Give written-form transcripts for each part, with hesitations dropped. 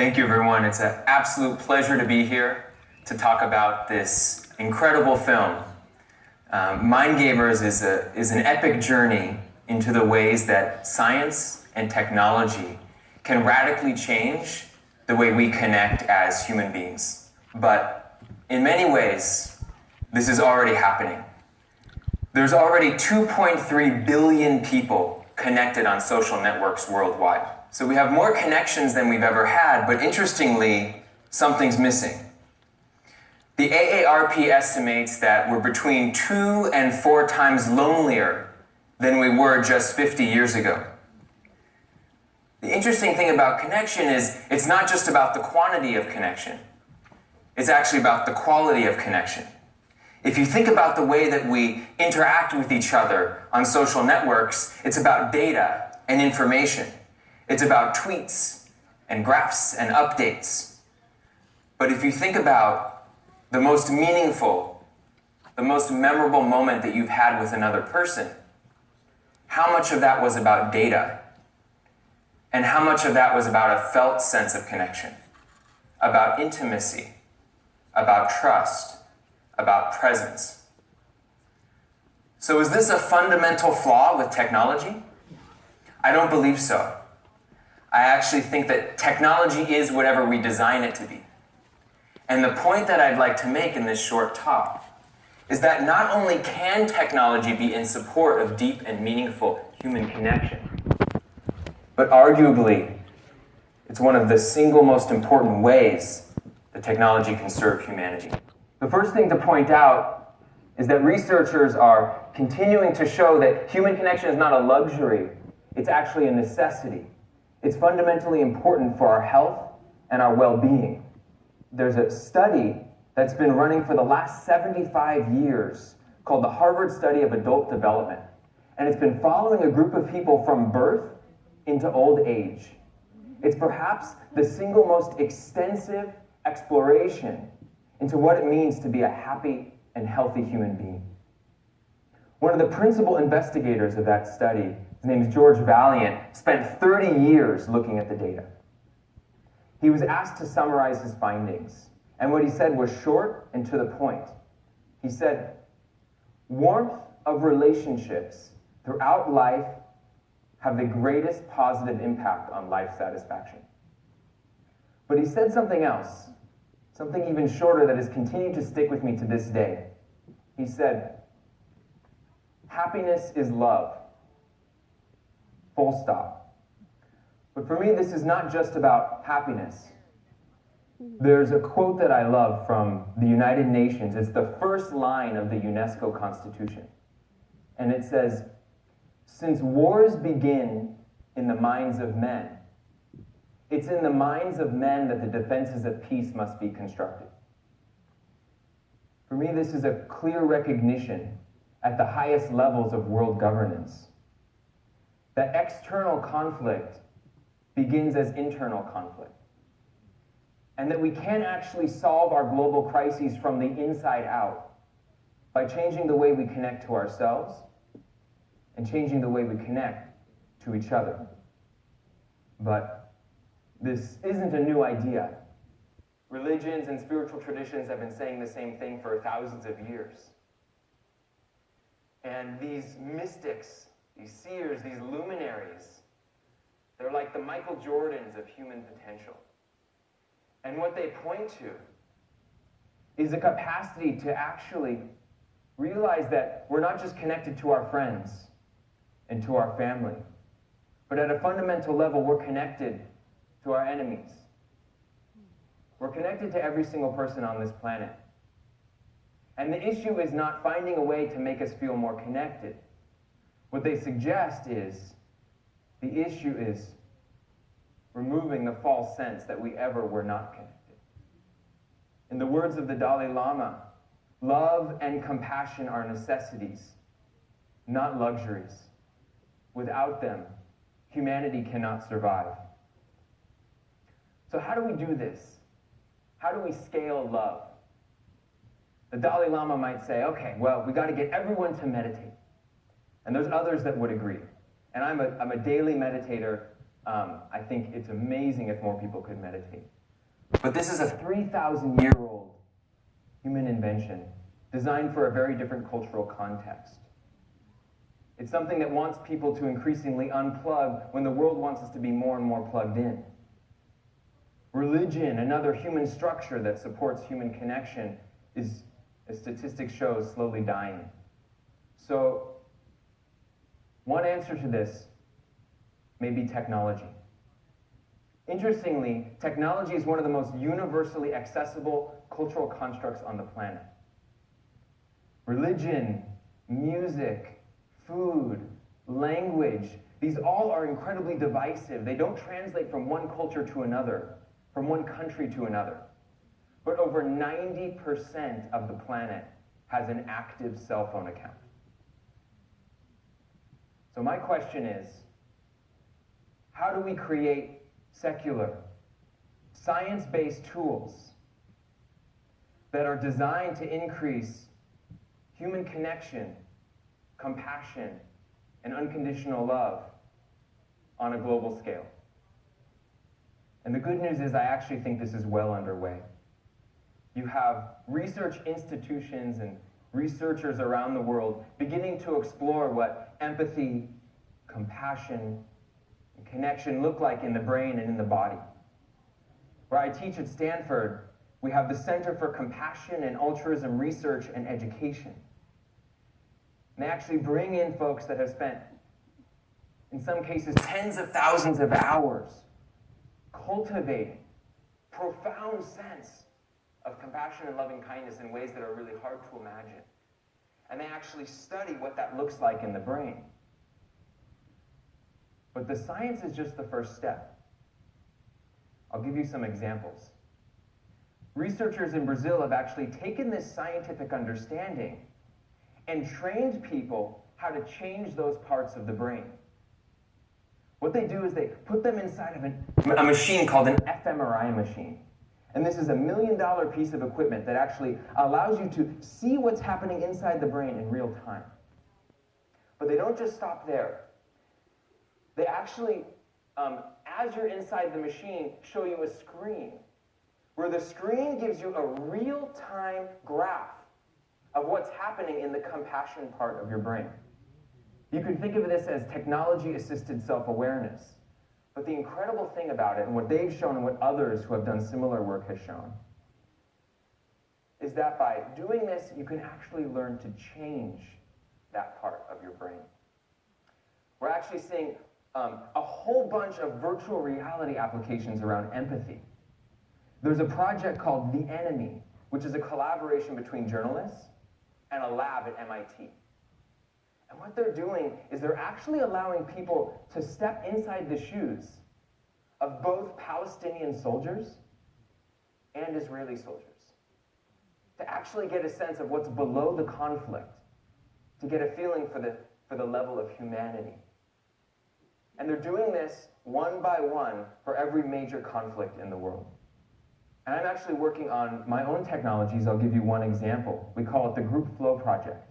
Thank you, everyone. It's an absolute pleasure to be here to talk about this incredible film. Mind Gamers is an epic journey into the ways that science and technology can radically change the way we connect as human beings. But in many ways, this is already happening. There's already 2.3 billion people connected on social networks worldwide. So we have more connections than we've ever had, but interestingly, something's missing. The AARP estimates that we're between 2 and 4 times lonelier than we were just 50 years ago. The interesting thing about connection is it's not just about the quantity of connection. It's actually about the quality of connection. If you think about the way that we interact with each other on social networks, it's about data and information. It's about tweets and graphs and updates. But if you think about the most meaningful, the most memorable moment that you've had with another person, how much of that was about data? And how much of that was about a felt sense of connection, about intimacy, about trust, about presence? So is this a fundamental flaw with technology? I don't believe so. I actually think that technology is whatever we design it to be. And the point that I'd like to make in this short talk is that not only can technology be in support of deep and meaningful human connection, but arguably, it's one of the single most important ways that technology can serve humanity. The first thing to point out is that researchers are continuing to show that human connection is not a luxury, it's actually a necessity. It's fundamentally important for our health and our well-being. There's a study that's been running for the last 75 years called the Harvard Study of Adult Development. And it's been following a group of people from birth into old age. It's perhaps the single most extensive exploration into what it means to be a happy and healthy human being. One of the principal investigators of that study, his name is George Valiant, spent 30 years looking at the data. He was asked to summarize his findings, and what he said was short and to the point. He said, "Warmth of relationships throughout life have the greatest positive impact on life satisfaction." But he said something else, something even shorter that has continued to stick with me to this day. He said, "Happiness is love. Full stop." But for me, this is not just about happiness. There's a quote that I love from the United Nations. It's the first line of the UNESCO Constitution. And it says, "Since wars begin in the minds of men, it's in the minds of men that the defenses of peace must be constructed." For me, this is a clear recognition at the highest levels of world governance that external conflict begins as internal conflict, and that we can actually solve our global crises from the inside out by changing the way we connect to ourselves and changing the way we connect to each other. But this isn't a new idea. Religions and spiritual traditions have been saying the same thing for thousands of years. And these mystics, these seers, these luminaries, they're like the Michael Jordans of human potential. And what they point to is a capacity to actually realize that we're not just connected to our friends and to our family, but at a fundamental level, we're connected to our enemies. We're connected to every single person on this planet. And the issue is not finding a way to make us feel more connected. What they suggest is the issue is removing the false sense that we ever were not connected. In the words of the Dalai Lama, love and compassion are necessities, not luxuries. Without them, humanity cannot survive. So how do we do this? How do we scale love? The Dalai Lama might say, okay, well, we got to get everyone to meditate. And there's others that would agree. And I'm a daily meditator I think it's amazing if more people could meditate. But this is a 3,000-year-old human invention designed for a very different cultural context. It's something that wants people to increasingly unplug when the world wants us to be more and more plugged in. Religion, another human structure that supports human connection, is, as statistics show, slowly dying. So, one answer to this may be technology. Interestingly, technology is one of the most universally accessible cultural constructs on the planet. Religion, music, food, language, these all are incredibly divisive. They don't translate from one culture to another, from one country to another. But over 90% of the planet has an active cell phone account. So my question is, how do we create secular, science-based tools that are designed to increase human connection, compassion, and unconditional love on a global scale? And the good news is I actually think this is well underway. You have research institutions and researchers around the world beginning to explore what empathy, compassion, and connection look like in the brain and in the body. Where I teach at Stanford, we have the Center for Compassion and Altruism Research and Education. And they actually bring in folks that have spent, in some cases, tens of thousands of hours cultivating profound sense of compassion and loving kindness in ways that are really hard to imagine. And they actually study what that looks like in the brain. But the science is just the first step. I'll give you some examples. Researchers in Brazil have actually taken this scientific understanding and trained people how to change those parts of the brain. What they do is they put them inside of a machine called an fMRI machine. And this is $1 million piece of equipment that actually allows you to see what's happening inside the brain in real time. But they don't just stop there. They actually, as you're inside the machine, show you a screen, where the screen gives you a real-time graph of what's happening in the compassion part of your brain. You can think of this as technology-assisted self-awareness. But the incredible thing about it, and what they've shown and what others who have done similar work have shown, is that by doing this, you can actually learn to change that part of your brain. We're actually seeing a whole bunch of virtual reality applications around empathy. There's a project called The Enemy, which is a collaboration between journalists and a lab at MIT. And what they're doing is they're actually allowing people to step inside the shoes of both Palestinian soldiers and Israeli soldiers, to actually get a sense of what's below the conflict, to get a feeling for the level of humanity. And they're doing this one by one for every major conflict in the world. And I'm actually working on my own technologies. I'll give you one example. We call it the Group Flow Project.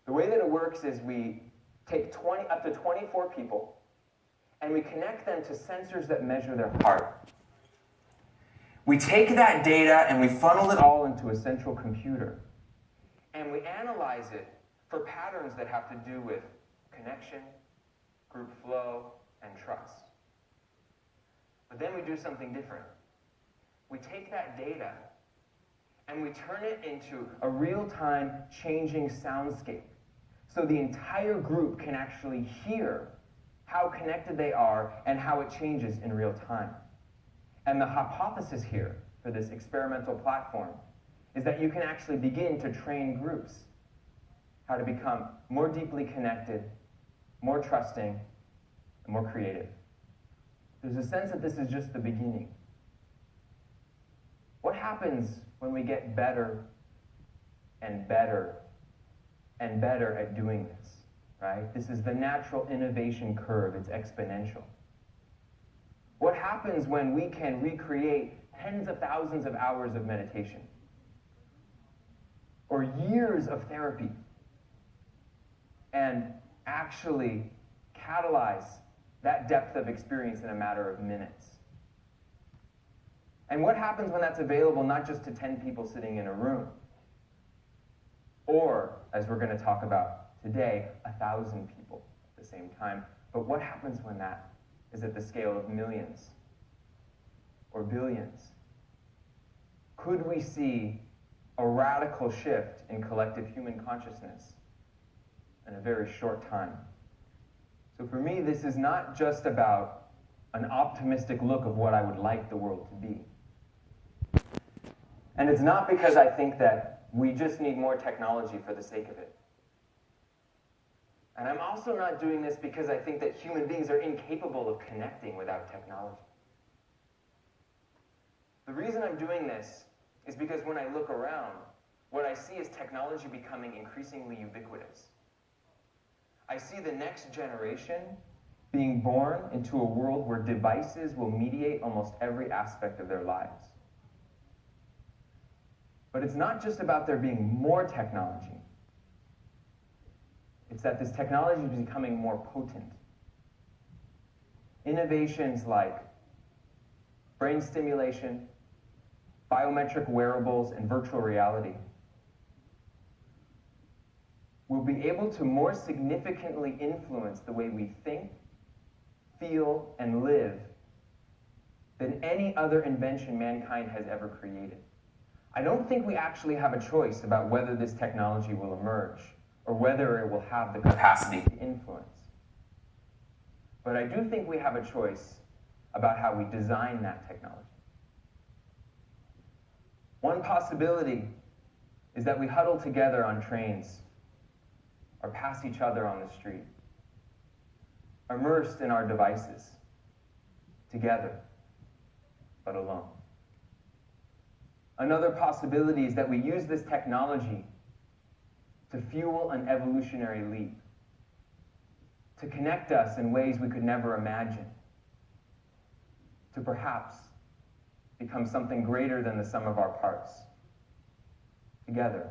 The way that it works is we take up to 24 people and we connect them to sensors that measure their heart. We take that data and we funnel it all into a central computer. And we analyze it for patterns that have to do with connection, group flow, and trust. But then we do something different. We take that data and we turn it into a real-time changing soundscape. So the entire group can actually hear how connected they are and how it changes in real time. And the hypothesis here for this experimental platform is that you can actually begin to train groups how to become more deeply connected, more trusting, and more creative. There's a sense that this is just the beginning. What happens when we get better and better and better at doing this, right? This is the natural innovation curve. It's exponential. What happens when we can recreate tens of thousands of hours of meditation or years of therapy and actually catalyze that depth of experience in a matter of minutes. And what happens when that's available not just to 10 people sitting in a room, or, as we're going to talk about today, 1,000 people at the same time, but what happens when that is at the scale of millions or billions? Could we see a radical shift in collective human consciousness in a very short time? So for me, this is not just about an optimistic look of what I would like the world to be. And it's not because I think that we just need more technology for the sake of it. And I'm also not doing this because I think that human beings are incapable of connecting without technology. The reason I'm doing this is because when I look around, what I see is technology becoming increasingly ubiquitous. I see the next generation being born into a world where devices will mediate almost every aspect of their lives. But it's not just about there being more technology. It's that this technology is becoming more potent. Innovations like brain stimulation, biometric wearables, and virtual reality will be able to more significantly influence the way we think, feel, and live than any other invention mankind has ever created. I don't think we actually have a choice about whether this technology will emerge or whether it will have the capacity to influence. But I do think we have a choice about how we design that technology. One possibility is that we huddle together on trains or pass each other on the street, immersed in our devices, together, but alone. Another possibility is that we use this technology to fuel an evolutionary leap, to connect us in ways we could never imagine, to perhaps become something greater than the sum of our parts, together.